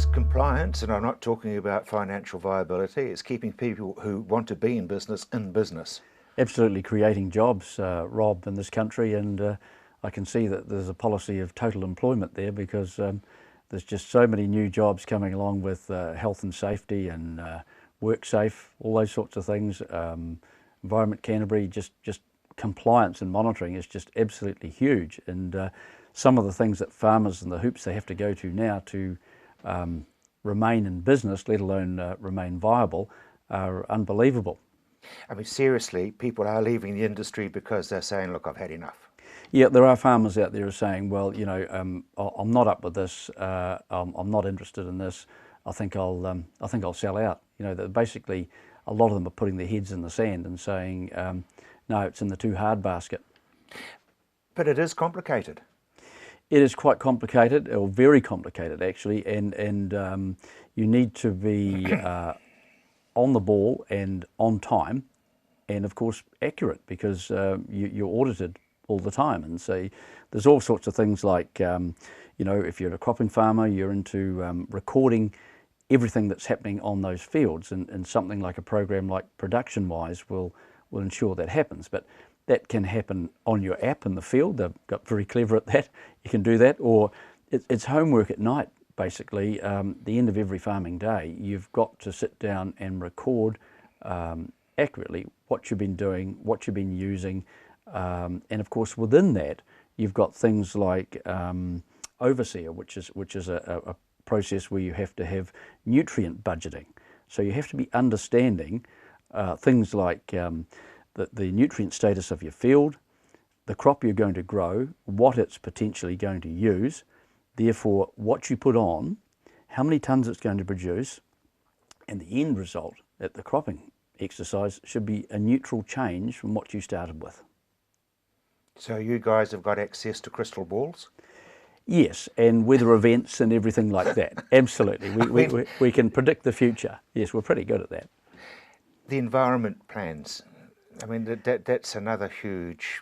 it's compliance, and I'm not talking about financial viability. It's keeping people who want to be in business. Absolutely creating jobs, Rob, in this country, and I can see that there's a policy of total employment there because there's just so many new jobs coming along with health and safety and WorkSafe, all those sorts of things. Environment Canterbury, just compliance and monitoring is just absolutely huge, and some of the things that farmers and the hoops they have to go to now to remain in business, let alone remain viable, are unbelievable. I mean, seriously, people are leaving the industry because they're saying, look, I've had enough. Yeah, there are farmers out there who are saying, well, you know, I'm not up with this, I'm not interested in this, I think I'll sell out. You know, basically a lot of them are putting their heads in the sand and saying, no, it's in the too hard basket. But it is complicated. It is quite complicated, or very complicated actually, and you need to be on the ball and on time, and of course accurate, because you're audited all the time. And so there's all sorts of things like, you know, if you're a cropping farmer, you're into recording everything that's happening on those fields, and something like a program like Production Wise will ensure that happens. But that can happen on your app in the field. They've got very clever at that. You can do that, or it's homework at night, basically. The end of every farming day, you've got to sit down and record accurately what you've been doing, what you've been using, and of course within that you've got things like overseer, which is a process where you have to have nutrient budgeting. So you have to be understanding things like the nutrient status of your field, the crop you're going to grow, what it's potentially going to use, therefore what you put on, how many tonnes it's going to produce, and the end result at the cropping exercise should be a neutral change from what you started with. So you guys have got access to crystal balls? Yes, and weather events and everything like that. Absolutely. We can predict the future. Yes, we're pretty good at that. The environment plans, I mean, that's another huge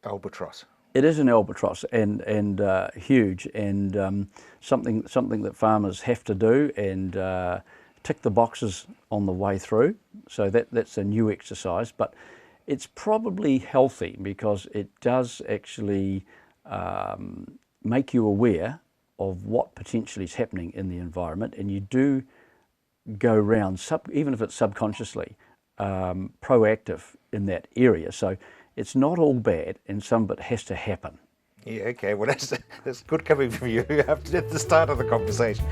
albatross. It is an albatross, and huge, and something that farmers have to do and tick the boxes on the way through. So that's a new exercise, but it's probably healthy because it does actually make you aware of what potentially is happening in the environment, and you do go around, even if it's subconsciously, proactive in that area. So it's not all bad, and some of it has to happen. Yeah, okay, well that's good coming from you at the start of the conversation.